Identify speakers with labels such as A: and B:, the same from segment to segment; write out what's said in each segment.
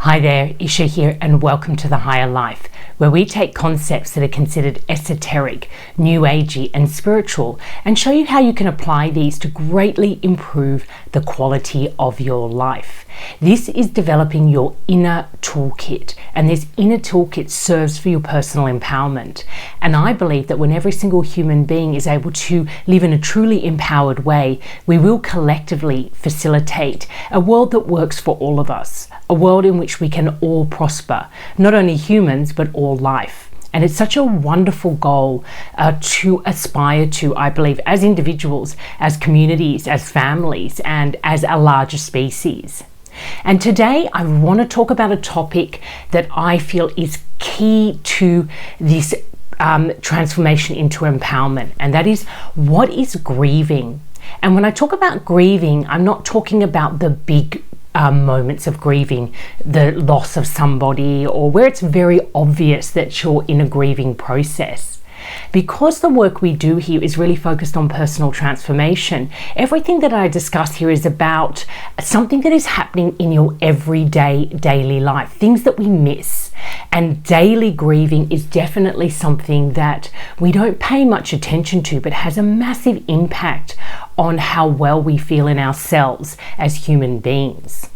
A: Hi there, Isha here, and welcome to The Higher Life, where we take concepts that are considered esoteric, new-agey and spiritual and show you how you can apply these to greatly improve the quality of your life. This is developing your inner toolkit, and this inner toolkit serves for your personal empowerment. And I believe that when every single human being is able to live in a truly empowered way, we will collectively facilitate a world that works for all of us, a world in which we can all prosper, not only humans, but all life. And it's such a wonderful goal to aspire to, I believe, as individuals, as communities, as families, and as a larger species. And today I want to talk about a topic that I feel is key to this transformation into empowerment, and that is, what is grieving? And when I talk about grieving, I'm not talking about the big moments of grieving, the loss of somebody, or where it's very obvious that you're in a grieving process. Because the work we do here is really focused on personal transformation, everything that I discuss here is about something that is happening in your everyday daily life, things that we miss. And daily grieving is definitely something that we don't pay much attention to, but has a massive impact on how well we feel in ourselves as human beings.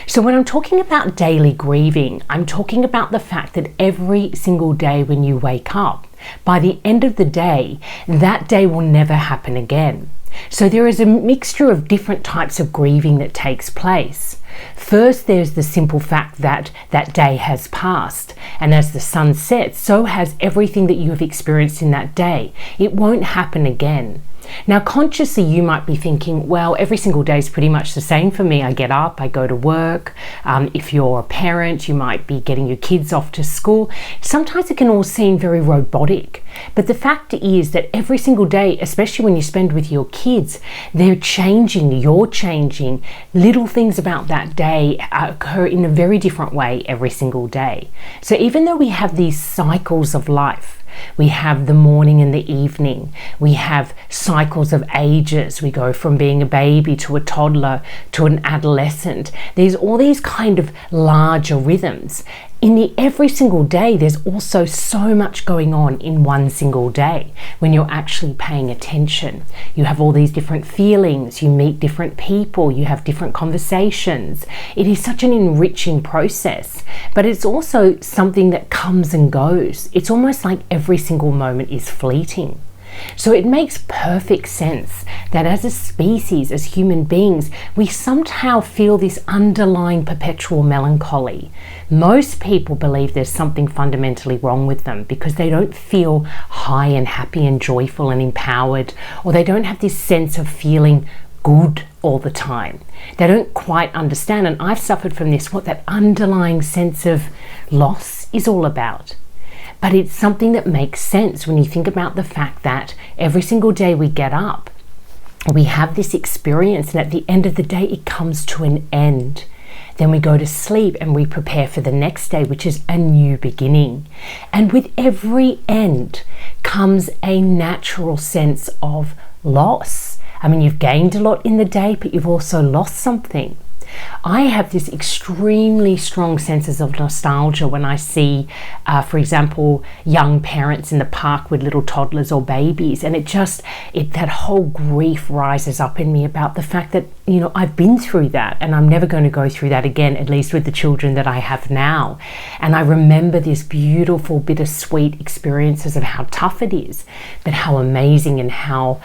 A: So when I'm talking about daily grieving, I'm talking about the fact that every single day when you wake up, by the end of the day, that day will never happen again. So there is a mixture of different types of grieving that takes place. First, there's the simple fact that that day has passed, and as the sun sets, so has everything that you have experienced in that day. It won't happen again. Now, consciously, you might be thinking, well, every single day is pretty much the same for me. I get up, I go to work. If you're a parent, you might be getting your kids off to school. Sometimes it can all seem very robotic. But the fact is that every single day, especially when you spend with your kids, they're changing, you're changing. Little things about that day occur in a very different way every single day. So even though we have these cycles of life, we have the morning and the evening. We have cycles of ages. We go from being a baby to a toddler to an adolescent. There's all these kind of larger rhythms. In every single day, there's also so much going on in one single day when you're actually paying attention. You have all these different feelings, you meet different people, you have different conversations. It is such an enriching process, but it's also something that comes and goes. It's almost like every single moment is fleeting. So it makes perfect sense that as a species, as human beings, we somehow feel this underlying perpetual melancholy. Most people believe there's something fundamentally wrong with them because they don't feel high and happy and joyful and empowered, or they don't have this sense of feeling good all the time. They don't quite understand, and I've suffered from this, what that underlying sense of loss is all about. But it's something that makes sense when you think about the fact that every single day we get up, we have this experience, and at the end of the day, it comes to an end. Then we go to sleep and we prepare for the next day, which is a new beginning. And with every end comes a natural sense of loss. I mean, you've gained a lot in the day, but you've also lost something. I have this extremely strong senses of nostalgia when I see, for example, young parents in the park with little toddlers or babies, and that whole grief rises up in me about the fact that, I've been through that and I'm never going to go through that again, at least with the children that I have now. And I remember these beautiful, bittersweet experiences of how tough it is, but how amazing and how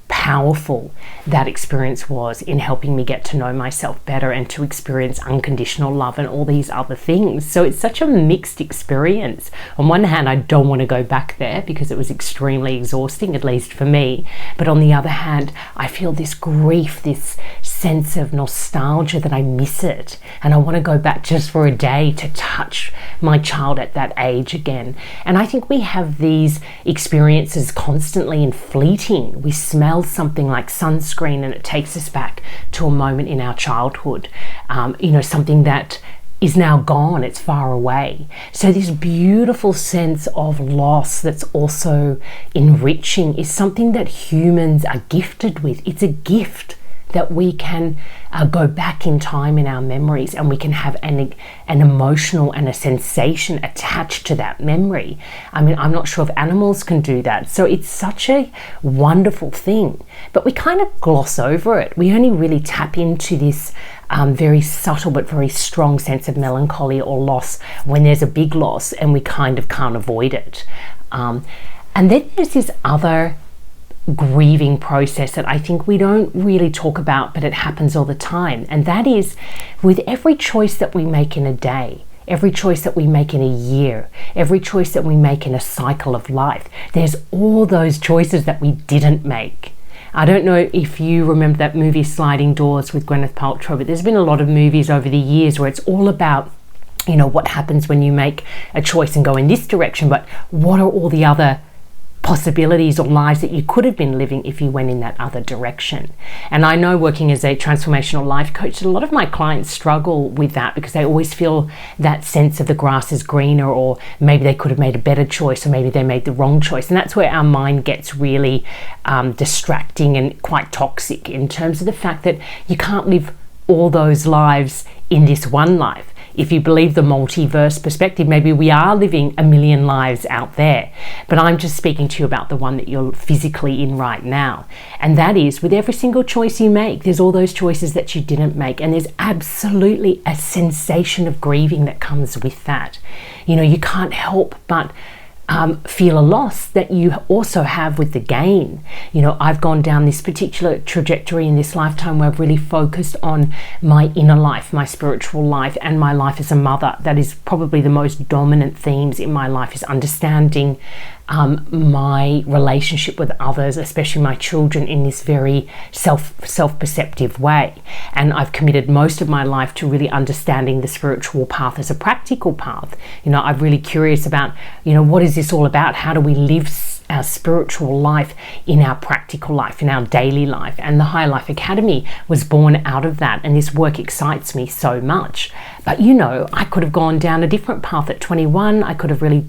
A: powerful that experience was in helping me get to know myself better and to experience unconditional love and all these other things. So it's such a mixed experience. On one hand, I don't want to go back there because it was extremely exhausting, at least for me. But on the other hand, I feel this grief, this sense of nostalgia that I miss it. And I want to go back just for a day to touch my child at that age again. And I think we have these experiences constantly and fleeting. We smell something like sunscreen and it takes us back to a moment in our childhood, something that is now gone, it's far away. So this beautiful sense of loss that's also enriching is something that humans are gifted with. It's a gift that we can go back in time in our memories, and we can have an emotional and a sensation attached to that memory. I mean, I'm not sure if animals can do that. So it's such a wonderful thing, but we kind of gloss over it. We only really tap into this very subtle but very strong sense of melancholy or loss when there's a big loss, and we kind of can't avoid it. And then there's this other grieving process that I think we don't really talk about, but it happens all the time. And that is with every choice that we make in a day, every choice that we make in a year, every choice that we make in a cycle of life, there's all those choices that we didn't make. I don't know if you remember that movie Sliding Doors with Gwyneth Paltrow, but there's been a lot of movies over the years where it's all about, you know, what happens when you make a choice and go in this direction, but what are all the other possibilities or lives that you could have been living if you went in that other direction. And I know, working as a transformational life coach, a lot of my clients struggle with that because they always feel that sense of the grass is greener, or maybe they could have made a better choice, or maybe they made the wrong choice. And that's where our mind gets really distracting and quite toxic, in terms of the fact that you can't live all those lives in this one life. If you believe the multiverse perspective, maybe we are living a million lives out there. But I'm just speaking to you about the one that you're physically in right now. And that is, with every single choice you make, there's all those choices that you didn't make. And there's absolutely a sensation of grieving that comes with that. You know, you can't help but feel a loss that you also have with the gain. You know, I've gone down this particular trajectory in this lifetime where I've really focused on my inner life, my spiritual life, and my life as a mother. That is probably the most dominant themes in my life, is understanding my relationship with others, especially my children, in this very self-perceptive way. And I've committed most of my life to really understanding the spiritual path as a practical path. You know, I'm really curious about, you know, what is this all about? How do we live our spiritual life in our practical life, in our daily life? And the Higher Life Academy was born out of that, and this work excites me so much. But you know, I could have gone down a different path at 21. I could have really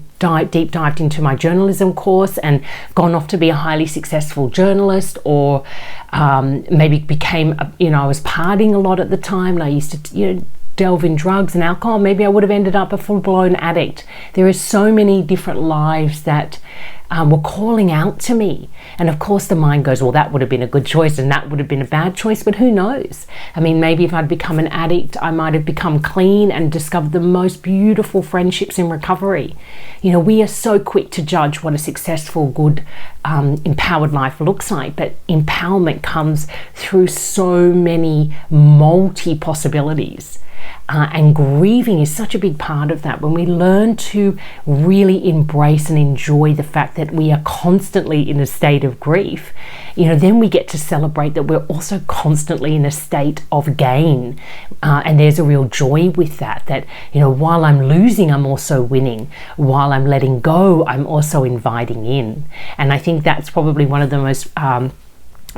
A: deep dived into my journalism course and gone off to be a highly successful journalist, or maybe became, I was partying a lot at the time, and I used to, delve in drugs and alcohol. Maybe I would have ended up a full-blown addict. There are so many different lives that were calling out to me. And of course the mind goes, well, that would have been a good choice and that would have been a bad choice, but who knows? I mean, maybe if I'd become an addict, I might have become clean and discovered the most beautiful friendships in recovery. You know, we are so quick to judge what a successful, good, empowered life looks like, but empowerment comes through so many multi-possibilities. And grieving is such a big part of that. When we learn to really embrace and enjoy the fact that we are constantly in a state of grief, then we get to celebrate that we're also constantly in a state of gain. And there's a real joy with that, while I'm losing, I'm also winning. While I'm letting go, I'm also inviting in. And I think that's probably one of the most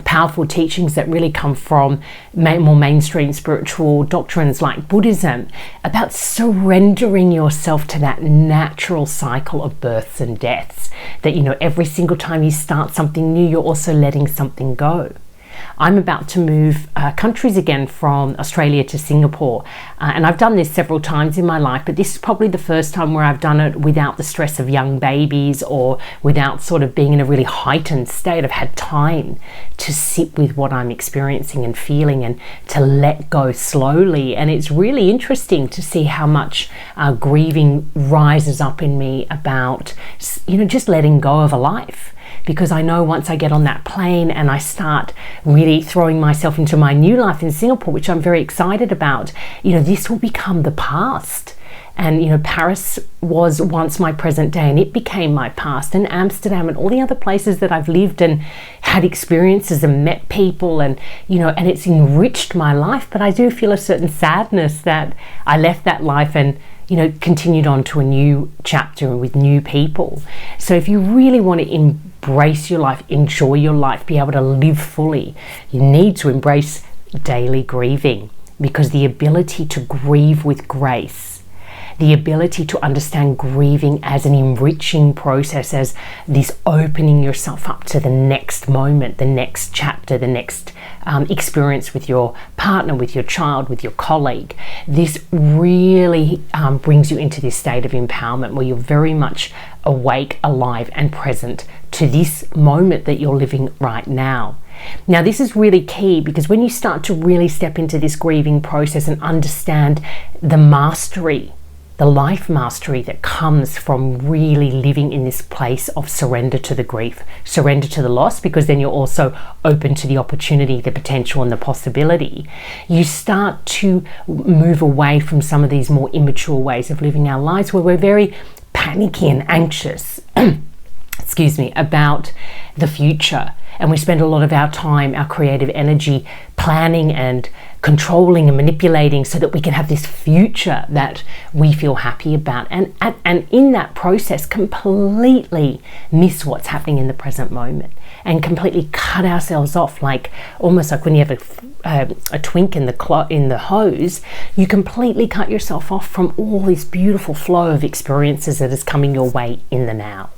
A: powerful teachings that really come from more mainstream spiritual doctrines like Buddhism, about surrendering yourself to that natural cycle of births and deaths, that every single time you start something new, you're also letting something go. I'm about to move countries again from Australia to Singapore, and I've done this several times in my life, but this is probably the first time where I've done it without the stress of young babies, or without sort of being in a really heightened state. I've had time to sit with what I'm experiencing and feeling, and to let go slowly. And it's really interesting to see how much grieving rises up in me about just letting go of a life. Because I know once I get on that plane and I start really throwing myself into my new life in Singapore, which I'm very excited about, this will become the past. And, Paris was once my present day, and it became my past, and Amsterdam and all the other places that I've lived and had experiences and met people, and, and it's enriched my life. But I do feel a certain sadness that I left that life and continued on to a new chapter with new people. So if you really want to embrace your life, enjoy your life, be able to live fully, you need to embrace daily grieving, because the ability to grieve with grace the ability to understand grieving as an enriching process, as this opening yourself up to the next moment, the next chapter, the next experience with your partner, with your child, with your colleague. This really brings you into this state of empowerment where you're very much awake, alive, and present to this moment that you're living right now. Now, this is really key because when you start to really step into this grieving process and understand the mastery, the life mastery that comes from really living in this place of surrender to the grief, surrender to the loss, because then you're also open to the opportunity, the potential, and the possibility. You start to move away from some of these more immature ways of living our lives where we're very panicky and anxious about the future. And we spend a lot of our time, our creative energy, planning and controlling and manipulating so that we can have this future that we feel happy about. And in that process, completely miss what's happening in the present moment and completely cut ourselves off, like almost like when you have a twink in the hose, you completely cut yourself off from all this beautiful flow of experiences that is coming your way in the now.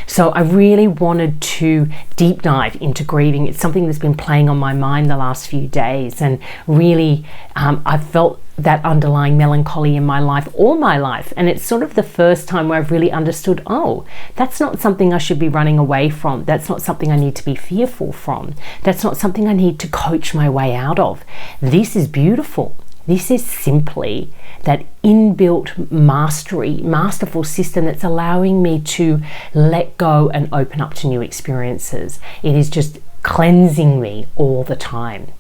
A: So I really wanted to deep dive into grieving. It's something that's been playing on my mind the last few days, and really I've felt that underlying melancholy in my life all my life, and it's sort of the first time where I've really understood, oh, that's not something I should be running away from. That's not something I need to be fearful from. That's not something I need to coach my way out of. This is beautiful. This is simply that inbuilt masterful system that's allowing me to let go and open up to new experiences. It is just cleansing me all the time.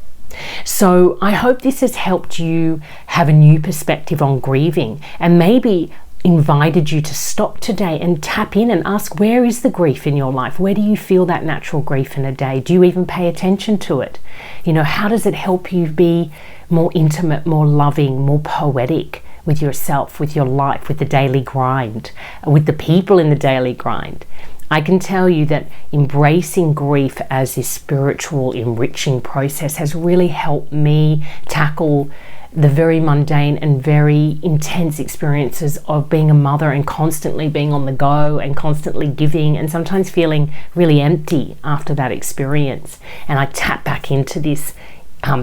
A: So I hope this has helped you have a new perspective on grieving, and maybe invited you to stop today and tap in and ask, where is the grief in your life? Where do you feel that natural grief in a day? Do you even pay attention to it? How does it help you be more intimate, more loving, more poetic with yourself, with your life, with the daily grind, with the people in the daily grind? I can tell you that embracing grief as this spiritual, enriching process has really helped me tackle the very mundane and very intense experiences of being a mother and constantly being on the go and constantly giving and sometimes feeling really empty after that experience. And I tap back into this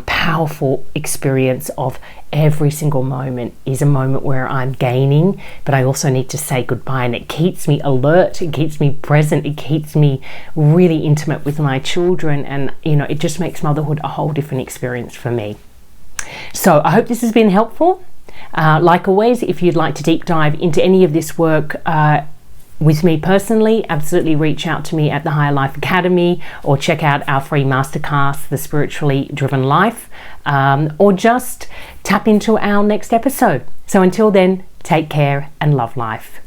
A: powerful experience of every single moment is a moment where I'm gaining, but I also need to say goodbye, and it keeps me alert, it keeps me present, it keeps me really intimate with my children, and it just makes motherhood a whole different experience for me. So I hope this has been helpful. Like always, if you'd like to deep dive into any of this work with me personally, absolutely reach out to me at the Higher Life Academy, or check out our free masterclass, The Spiritually Driven Life, or just tap into our next episode. So until then, take care and love life.